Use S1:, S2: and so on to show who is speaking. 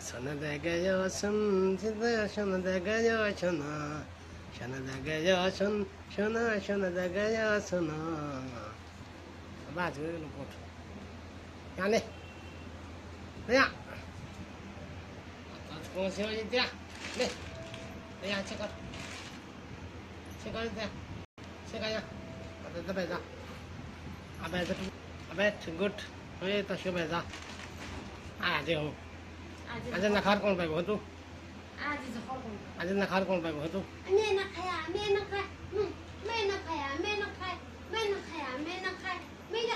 S1: শোনা দেখে শোন শোনা দেখে শোনা শোনা দেখে শোন শোনা শোনা দেখে শোনা বাজ হয়ে গেল পট জানে呀，公司一点，来，哎呀，这个这呀，这白子，白子，白子 good，哎，这小白子，啊，这好，आज नखार कोण पाहिजे हो तू आज नखार कोण पाहिजे हो तू
S2: मैं ना खाया मैं ना खाया मैं ना खाया मैं ना खाया मैं ना खाया मैं ना खाया मैं ना